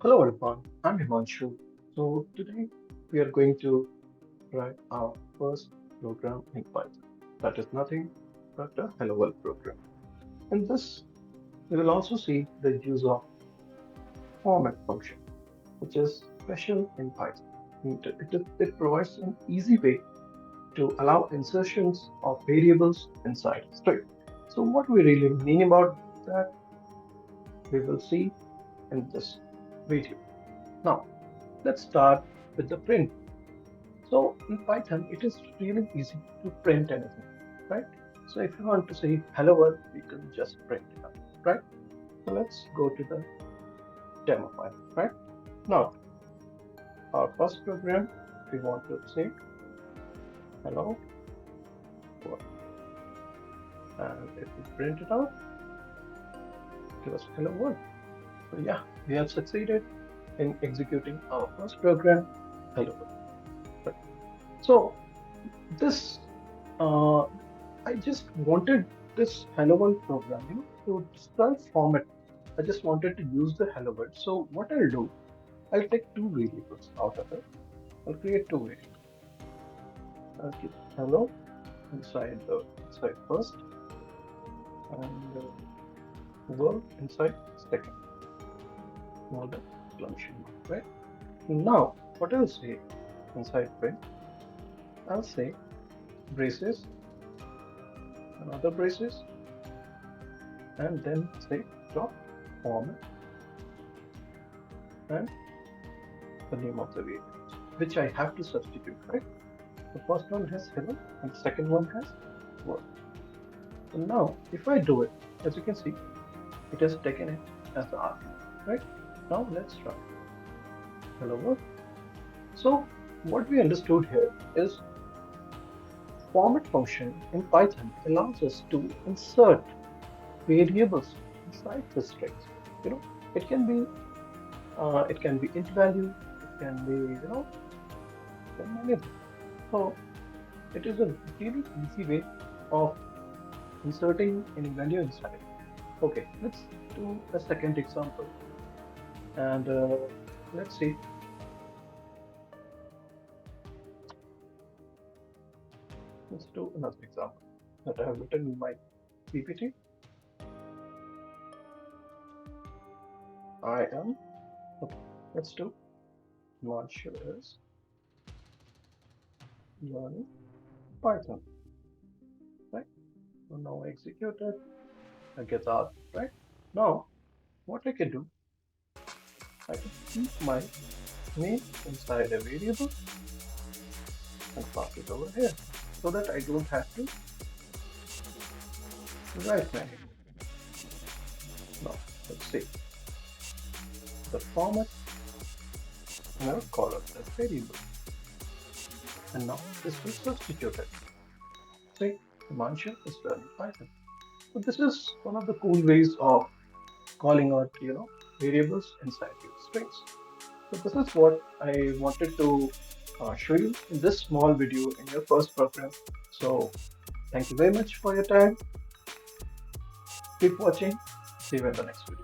Hello everyone, I'm Himanshu. So today we are going to write our first program in Python. That is nothing but a Hello World program. In this, we will also see the use of format function, which is special in Python. It provides an easy way to allow insertions of variables inside a string. So what we really mean about that, we will see in this video. Now, let's start with the print. So in Python, it is really easy to print anything, right? So if you want to say hello world, you can just print it out, right? So let's go to the demo file, right? Now, our first program, we want to say hello world. And if we print it out, give us hello world. So yeah, we have succeeded in executing our first program, hello world. Right? So this uh, I just wanted this Hello World program, to self-format. I just wanted to use the Hello World. So what I'll do, I'll take two variables out of it. I'll create two variables. I'll keep hello inside first and world inside second. More than exclamation mark, right? Now, what I'll say inside print, I'll say braces, another braces, and then say dot format and the name of the variable, which I have to substitute, right? The first one has hello and the second one has world. So now, if I do it, as you can see, it has taken it as the argument, right? Now let's try hello world. So what we understood here is format function in Python allows us to insert variables inside the strings. You know, it can be int value, it can be anything. So it is a really easy way of inserting any value inside. Okay, let's do a second example and let's see. Let's do another example that I have written in my PPT. I am okay. Let's do launch is learning Python, right? So now I execute it. I get out, right? Now what I can do, I can keep my name inside a variable and pass it over here so that I don't have to write manually. Now let's see the format and I'll call it as variable. And now this will substitute it. Say Himanshu is learning Python. So this is one of the cool ways of calling out, variables inside your strings. So this is what I wanted to show you in this small video in your first program. So thank you very much for your time. Keep watching. See you in the next video.